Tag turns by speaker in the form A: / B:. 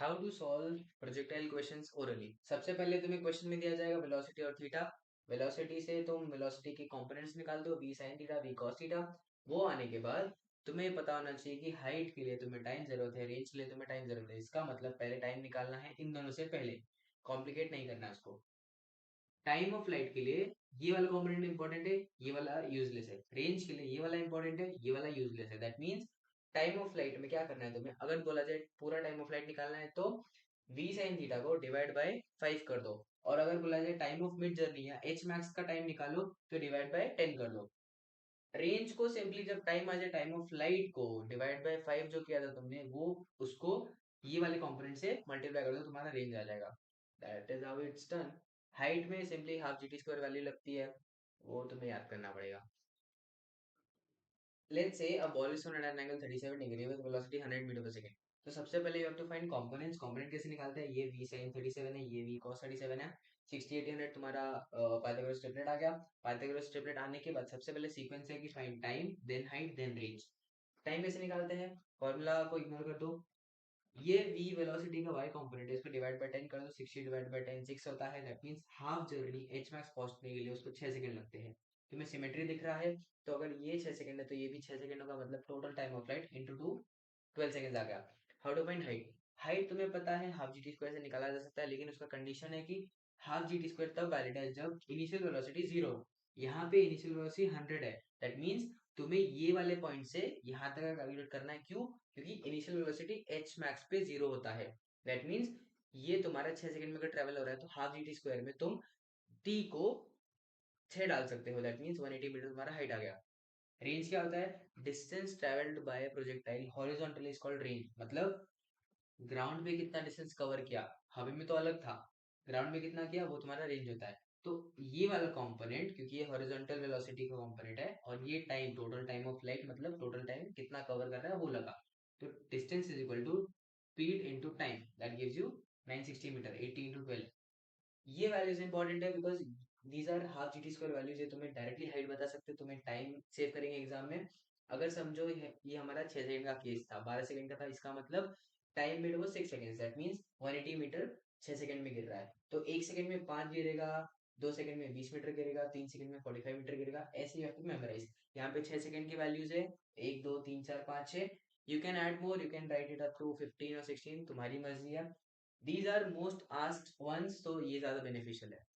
A: How to solve projectile questions orally. सबसे पहले तुम्हें क्वेश्चन में दिया जाएगा वेलोसिटी और थीटा। वेलोसिटी से तुम वेलोसिटी के कंपोनेंट्स निकाल दो, v sin theta v cos theta. वो आने के बाद तुम्हें पता होना चाहिए कि हाइट के लिए तुम्हें टाइम जरूरत है, रेंज के लिए तुम्हें टाइम जरूरत है। इसका मतलब पहले टाइम निकालना है इन दोनों से पहले, कॉम्प्लिकेट नहीं करना इसको। टाइम ऑफ लाइट के लिए ये वाला कंपोनेंट इंपॉर्टेंट है, ये वाला यूजलेस है। रेंज के लिए ये वाला इंपॉर्टेंट है, ये वाला यूजलेस है। That means time of light में क्या करना है तुम्हें, अगर बोला जाए पूरा टाइम ऑफ लाइट निकालना है तो v sin थीटा को डिवाइड बाय 5 कर दो। और अगर बोला जाए टाइम ऑफ मिड जर्नी या h मैक्स का टाइम निकालो तो डिवाइड बाय 10 कर दो। रेंज को सिंपली जब टाइम आ जाए टाइम ऑफ लाइट को डिवाइड बाय 5 जो किया था तुमने, वो उसको ये वाले कंपोनेंट से मल्टीप्लाई कर दो, तुम्हारा रेंज आ जाएगा। That is how it's done. Height में simply half G T square value लगती है, वो तुम्हें याद करना पड़ेगा। Let's say a ball is thrown at an angle 37 degree with velocity 100 meter पर सेकंड। तो सबसे पहले you have to find components. Component कैसे निकालते हैं, ये v sin 37 है, ये v cos 37 है। 60 80 100 तुम्हारा पाइथागोरस ट्रिपलेट आ गया। पाइथागोरस ट्रिपलेट आने के बाद सबसे पहले सीक्वेंस है कि find time then height then range. Time कैसे निकालते हैं, फॉर्मूला को इग्नोर कर दो। ये v वेलोसिटी का y कंपोनेंट है, इसको डिवाइड बाय 10 कर दो। 60 डिवाइड बाय 10 6 होता है। That means half journey h max पहुंचने के लिए उसको 6 सेकंड लगते हैं। तुम्हें सिमेट्री दिख रहा है, तो अगर ये 6 सेकंड है तो ये भी 6 सेकंड होगा, मतलब total time of flight into 2 12 seconds आ गया। How to find height. Height तुम्हें पता है हाफ जी टी स्क्वायर से निकाला जा सकता है, लेकिन उसका कंडीशन है कि हाफ जी टी स्क्वायर तब वैलिड है जब इनिशियल वेलोसिटी 0 हो। यहाँ पे इनिशियल वेलोसिटी 100 है। दैट मींस तुम्हें ये वाले पॉइंट से यहाँ तक का कैलकुलेट करना है। क्यों? क्योंकि इनिशियल वेलोसिटी h मैक्स पे 0 होता है। दैट मींस ये तुम्हारा 6 सेकंड में अगर ट्रेवल हो रहा है तो हाफ जी टी स्क्वायर में तुम t को 6 डाल सकते हो। दैट मींस 180 मीटर तुम्हारा हाइट आ गया। रेंज क्या होता है, distance travelled by projectile horizontally is called range. मतलब ग्राउंड पे कितना डिस्टेंस कवर किया, हवा में तो अलग था, ग्राउंड में कितना किया वो तुम्हारा रेंज होता है। तो ये वाला कंपोनेंट, क्योंकि ये हॉरिजॉन्टल वेलोसिटी का कंपोनेंट है और ये time total time of flight मतलब टोटल टाइम कितना कवर कर रहा है वो लगा। तो distance is equal to speed into time, that gives you 960 meter. 80 into 12, ये वैल्यूज इंपॉर्टेंट है because these are half G T square values. ये तुम्हें डायरेक्टली हाइट बता सकते हो, तुम्हें टाइम सेव करेंगे एग्जाम में। अगर समझो ये हमारा 6 सेकंड का केस था, 12 सेकंड का था, इसका मतलब टाइम मिड वो 6 second. That means 180 meter 6 second में गिर रहा है। तो 1 सेकंड में 5 गिरेगा, 2 सेकंड में 20 मीटर गिरेगा, 3 सेकंड में 45 मीटर गिरेगा। ऐसे यू हैव टू मेमोराइज। यहाँ पे 6 सेकंड की वैल्यूज है 1 2 3 4 5 6। You can add more, you can write it up to 15 और 16, तुम्हारी मर्जी है। These are most asked ones, तो ये ज्यादा बेनिफिशियल है।